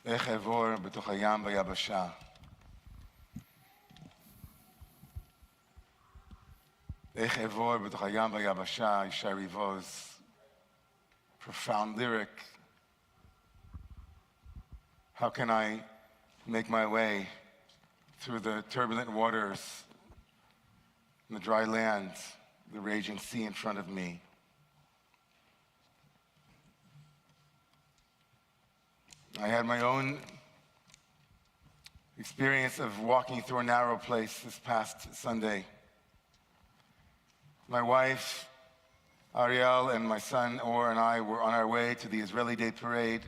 איך אעבור בתוך הים ביבשה. איך אעבור בתוך הים ביבשה, Yishai Rivo's profound lyric. How can I make my way through the turbulent waters, the dry land, the raging sea in front of me? I had my own experience of walking through a narrow place this past Sunday. My wife, Ariel, and my son, Or, and I were on our way to the Israeli Day Parade.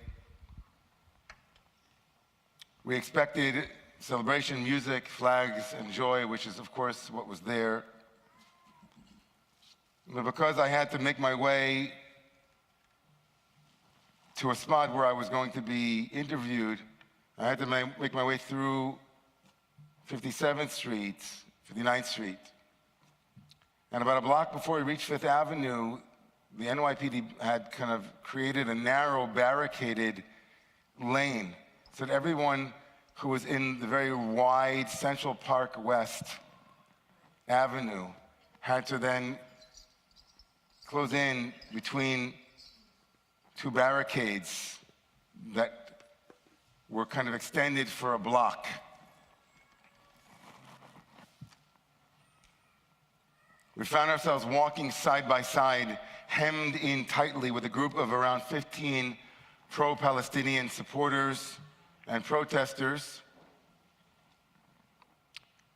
We expected celebration, music, flags, and joy, which is, of course, what was there. But because I had to make my way to a spot where I was going to be interviewed, I had to make my way through 57th Street, 59th Street. And about a block before we reached Fifth Avenue, the NYPD had kind of created a narrow, barricaded lane so that everyone who was in the very wide Central Park West Avenue had to then close in between two barricades that were kind of extended for a block. We found ourselves walking side by side, hemmed in tightly with a group of around 15 pro-Palestinian supporters and protesters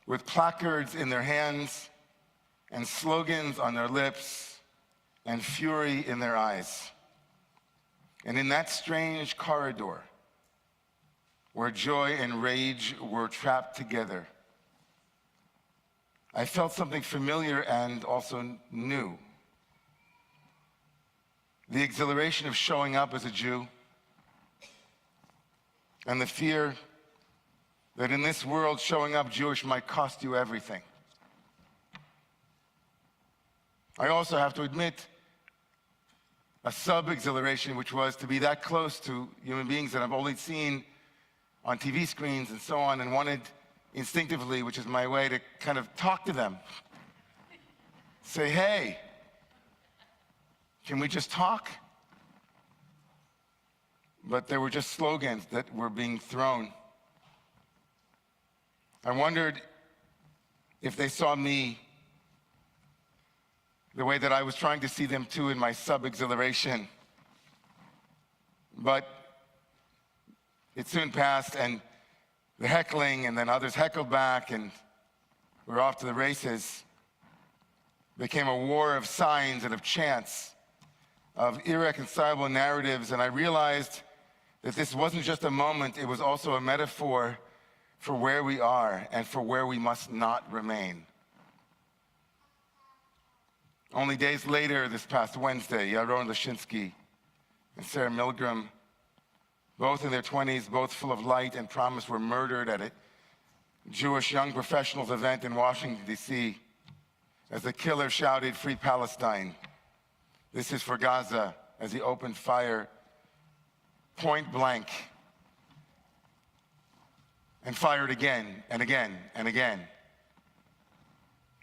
with placards in their hands and slogans on their lips and fury in their eyes. And in that strange corridor where joy and rage were trapped together, I felt something familiar and also new. The exhilaration of showing up as a Jew and the fear that in this world showing up Jewish might cost you everything. I also have to admit a sub-exhilaration, which was to be that close to human beings that I've only seen on TV screens and so on, and wanted instinctively, which is my way, to kind of talk to them. Say, hey, can we just talk? But there were just slogans that were being thrown. I wondered if they saw me the way that I was trying to see them too in my sub-exhilaration. But it soon passed, and the heckling, and then others heckled back, and we were off to the races. It became a war of signs and of chants, of irreconcilable narratives, and I realized that this wasn't just a moment, it was also a metaphor for where we are and for where we must not remain. Only days later, this past Wednesday, Yaron Lashinsky and Sarah Milgram, both in their 20s, both full of light and promise, were murdered at a Jewish young professionals event in Washington, D.C., as the killer shouted, "Free Palestine. This is for Gaza," as he opened fire point blank and fired again and again and again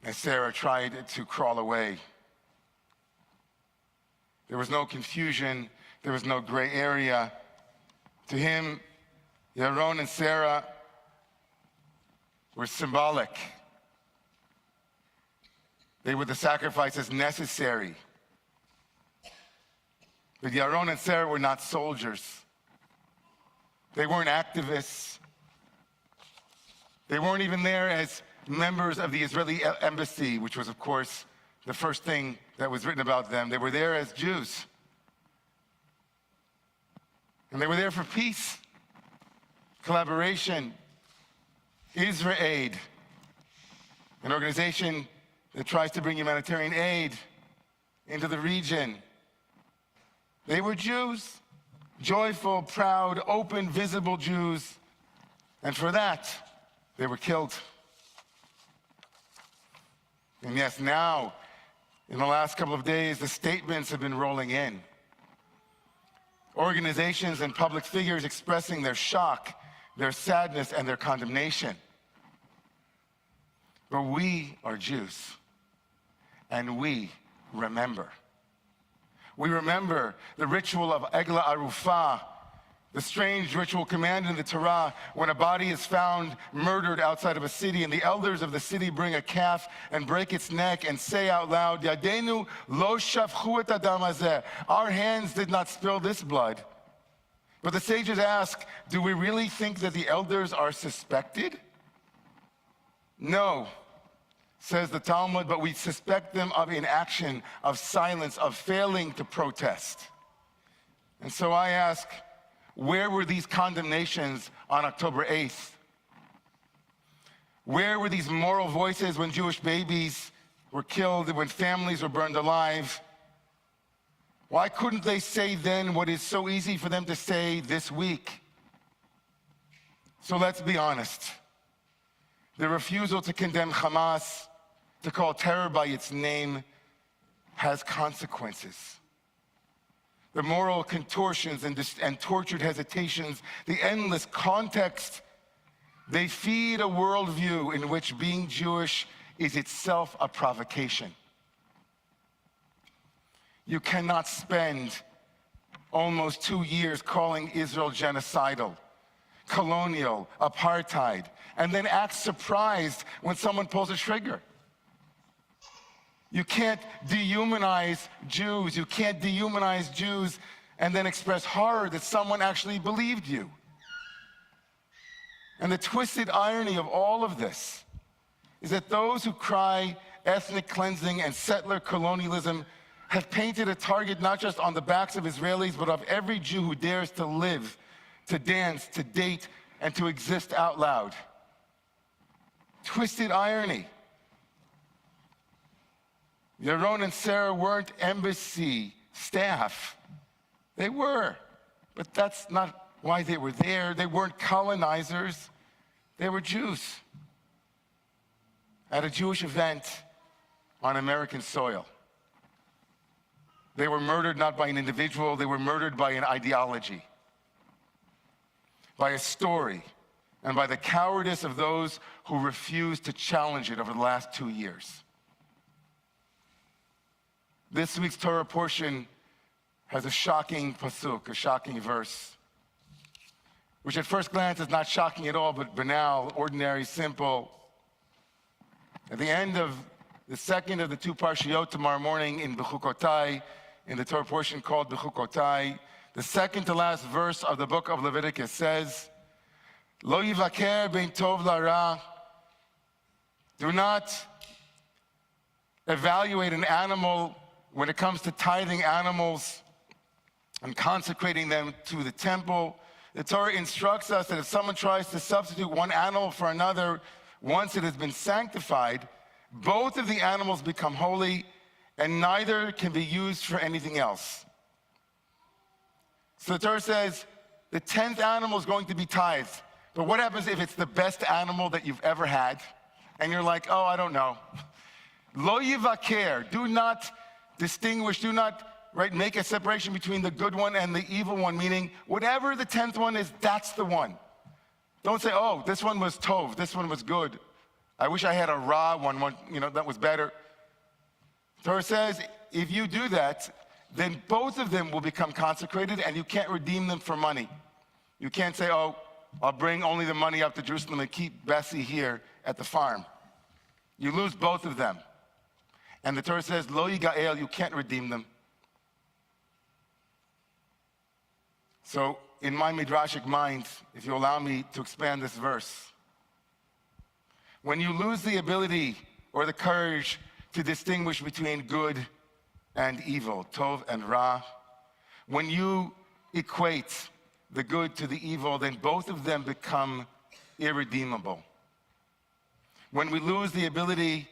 as Sarah tried to crawl away. There was no confusion, there was no gray area. To him, Yaron and Sarah were symbolic. They were the sacrifices necessary. But Yaron and Sarah were not soldiers. They weren't activists. They weren't even there as members of the Israeli embassy, which was, of course, the first thing that was written about them. They were there as Jews. And they were there for peace, collaboration. Israel Aid, an organization that tries to bring humanitarian aid into the region. They were Jews, joyful, proud, open, visible Jews, and for that, they were killed. And yes, now, in the last couple of days, the statements have been rolling in. organizations and public figures expressing their shock, their sadness, and their condemnation. But we are Jews, and we remember. We remember the ritual of Egla Arufah, the strange ritual commanded in the Torah when a body is found murdered outside of a city, and the elders of the city bring a calf and break its neck and say out loud, Yadenu lo shafchu et adam hazeh. Our hands did not spill this blood. But the sages ask, do we really think that the elders are suspected? No, says the Talmud, but we suspect them of inaction, of silence, of failing to protest. And so I ask, where were these condemnations on October 8th? Where were these moral voices when Jewish babies were killed, when families were burned alive? Why couldn't they say then what is so easy for them to say this week? So let's be honest. The refusal to condemn Hamas, to call terror by its name, has consequences. The moral contortions and tortured hesitations, the endless context, they feed a worldview in which being Jewish is itself a provocation. You cannot spend almost 2 years calling Israel genocidal, colonial, apartheid, and then act surprised when someone pulls a trigger. You can't dehumanize Jews. You can't dehumanize Jews and then express horror that someone actually believed you. And the twisted irony of all of this is that those who cry ethnic cleansing and settler colonialism have painted a target not just on the backs of Israelis, but of every Jew who dares to live, to dance, to date, and to exist out loud. Twisted irony. Yaron and Sarah weren't embassy staff. They were, but that's not why they were there. They weren't colonizers. They were Jews at a Jewish event on American soil. They were murdered not by an individual, they were murdered by an ideology, by a story, and by the cowardice of those who refused to challenge it over the last 2 years. This week's Torah portion has a shocking pasuk, a shocking verse, which at first glance is not shocking at all, but banal, ordinary, simple. At the end of the second of the 2 parshiyot tomorrow morning in Bechukotai, in the Torah portion called Bechukotai, the second to last verse of the book of Leviticus says, Lo yivaker ben tov lara. Do not evaluate an animal when it comes to tithing animals and consecrating them to the temple. The Torah instructs us that if someone tries to substitute one animal for another, once it has been sanctified, both of the animals become holy and neither can be used for anything else. So the Torah says the 10th animal is going to be tithed. But what happens if it's the best animal that you've ever had? And you're like, oh, I don't know. Lo yivaker, do not distinguish, do not make a separation between the good one and the evil one, meaning whatever the 10th one is, that's the one. Don't say, oh, this one was tov, this one was good. I wish I had a ra one, that was better. Torah says, if you do that, then both of them will become consecrated and you can't redeem them for money. You can't say, oh, I'll bring only the money up to Jerusalem and keep Bessie here at the farm. You lose both of them. And the Torah says, Lo yigael, you can't redeem them. So in my midrashic mind, if you allow me to expand this verse, when you lose the ability or the courage to distinguish between good and evil, tov and ra, when you equate the good to the evil, then both of them become irredeemable. When we lose the ability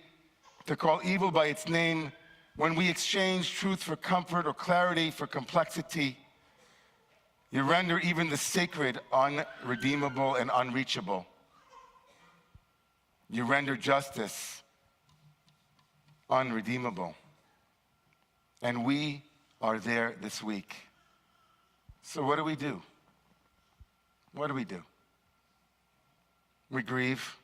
to call evil by its name, when we exchange truth for comfort or clarity for complexity, you render even the sacred unredeemable and unreachable. You render justice unredeemable. And we are there this week. So what do we do? What do we do? We grieve.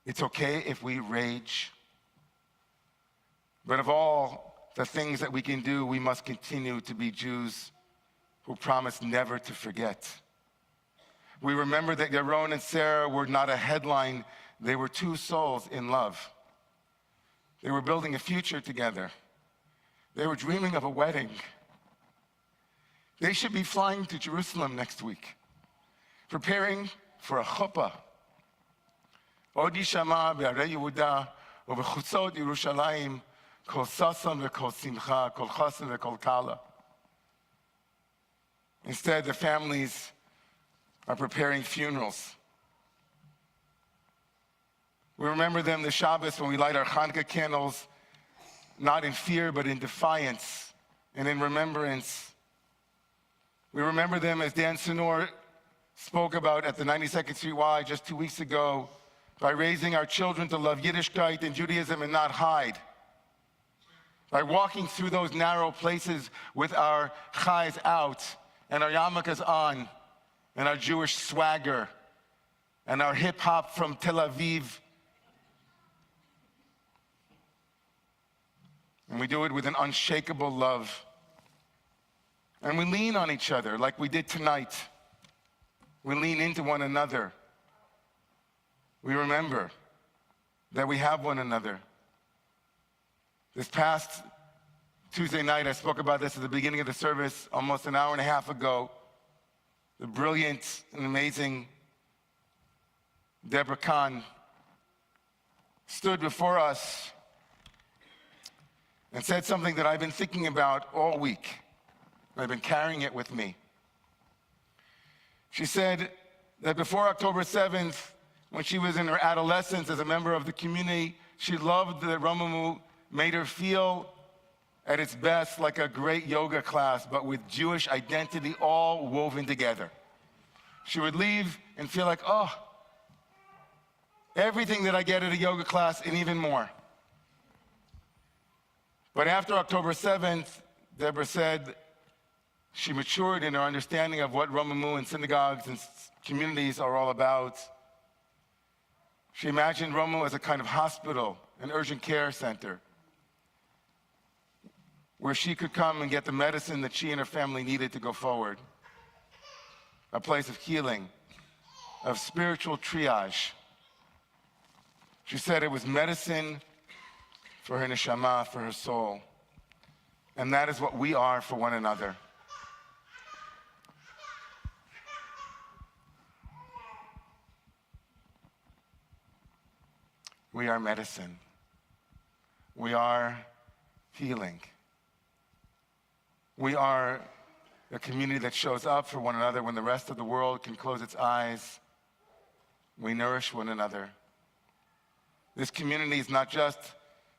It's okay if we rage. But of all the things that we can do, we must continue to be Jews who promise never to forget. We remember that Yaron and Sarah were not a headline. They were two souls in love. They were building a future together. They were dreaming of a wedding. They should be flying to Jerusalem next week, preparing for a chuppah. עוד יישמע בערי יהודה ובחוצות ירושלים כל ששון וכל שמחה, כל חסן וכל קלה. Instead, the families are preparing funerals. We remember them the Shabbos when we light our Hanukkah candles, not in fear, but in defiance and in remembrance. We remember them as Dan Senor spoke about at the 92nd Street Y just 2 weeks ago, by raising our children to love Yiddishkeit and Judaism and not hide. By walking through those narrow places with our chais out and our yarmulkes on and our Jewish swagger and our hip hop from Tel Aviv. And we do it with an unshakable love. And we lean on each other like we did tonight. We lean into one another. We remember that we have one another. This past Tuesday night, I spoke about this at the beginning of the service almost an hour and a half ago. The brilliant and amazing Deborah Kahn stood before us and said something that I've been thinking about all week. I've been carrying it with me. She said that before October 7th, when she was in her adolescence as a member of the community, she loved that Romamu made her feel at its best like a great yoga class, but with Jewish identity all woven together. She would leave and feel like, oh, everything that I get at a yoga class and even more. But after October 7th, Deborah said she matured in her understanding of what Romamu and synagogues and communities are all about. She imagined Romamu as a kind of hospital, an urgent care center, where she could come and get the medicine that she and her family needed to go forward. A place of healing, of spiritual triage. She said it was medicine for her neshama, for her soul. And that is what we are for one another. We are medicine. We are healing. We are a community that shows up for one another when the rest of the world can close its eyes. We nourish one another. This community is not just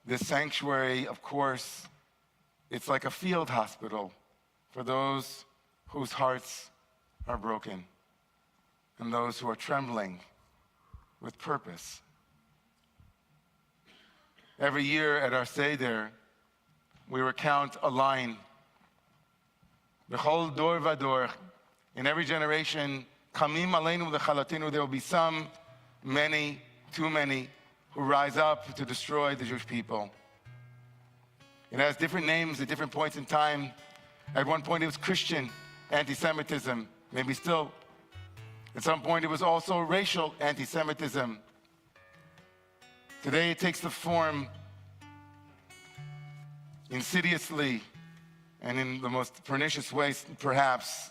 this sanctuary, of course. It's like a field hospital for those whose hearts are broken and those who are trembling with purpose. Every year at our Seder, we recount a line. B'chol dor vador, in every generation, chamim aleinu v'chalatenu, there will be some, many, too many, who rise up to destroy the Jewish people. It has different names at different points in time. At one point it was Christian anti-Semitism, maybe still. At some point it was also racial anti-Semitism. Today it takes the form, insidiously and in the most pernicious ways, perhaps,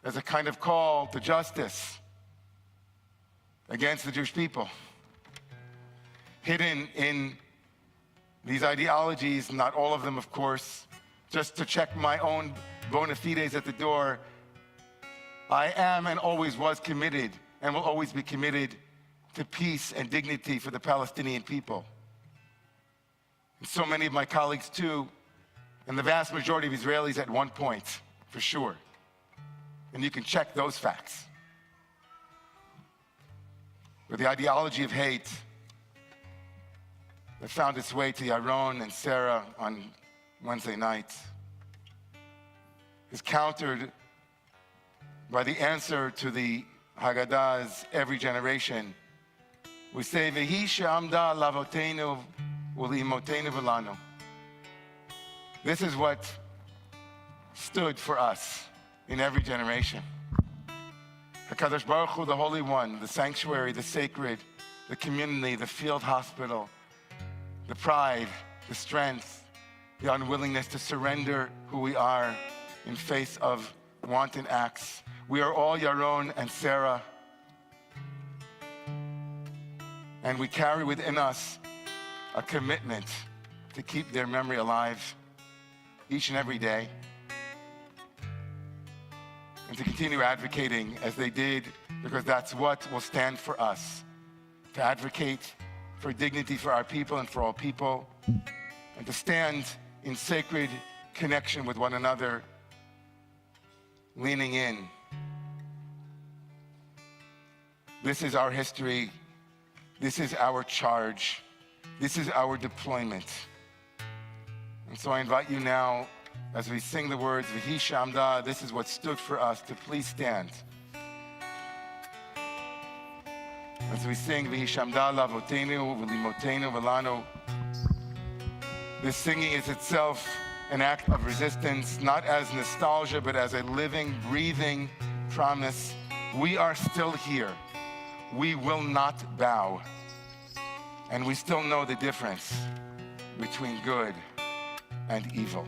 as a kind of call to justice against the Jewish people. Hidden in these ideologies, not all of them, of course, just to check my own bona fides at the door, I am and always was committed and will always be committed to peace and dignity for the Palestinian people. And so many of my colleagues too, and the vast majority of Israelis at one point, for sure. And you can check those facts. But the ideology of hate that found its way to Yaron and Sarah on Wednesday night, is countered by the answer to the Haggadah's every generation. We say, V'hi she'amda lavoteinu u'li'imotenu v'lanu. This is what stood for us in every generation. HaKadosh Baruch Hu, the Holy One, the sanctuary, the sacred, the community, the field hospital, the pride, the strength, the unwillingness to surrender who we are in face of wanton acts. We are all Yaron and Sarah, and we carry within us a commitment to keep their memory alive each and every day, and to continue advocating as they did, because that's what will stand for us, to advocate for dignity for our people and for all people, and to stand in sacred connection with one another, leaning in. This is our history. This is our charge. This is our deployment. And so I invite you now, as we sing the words, V'hi she'amda, this is what stood for us, to please stand. As we sing, V'hi she'amda lavoteinu v'limotenu v'lanu, this singing is itself an act of resistance, not as nostalgia, but as a living, breathing promise. We are still here. We will not bow. And we still know the difference between good and evil.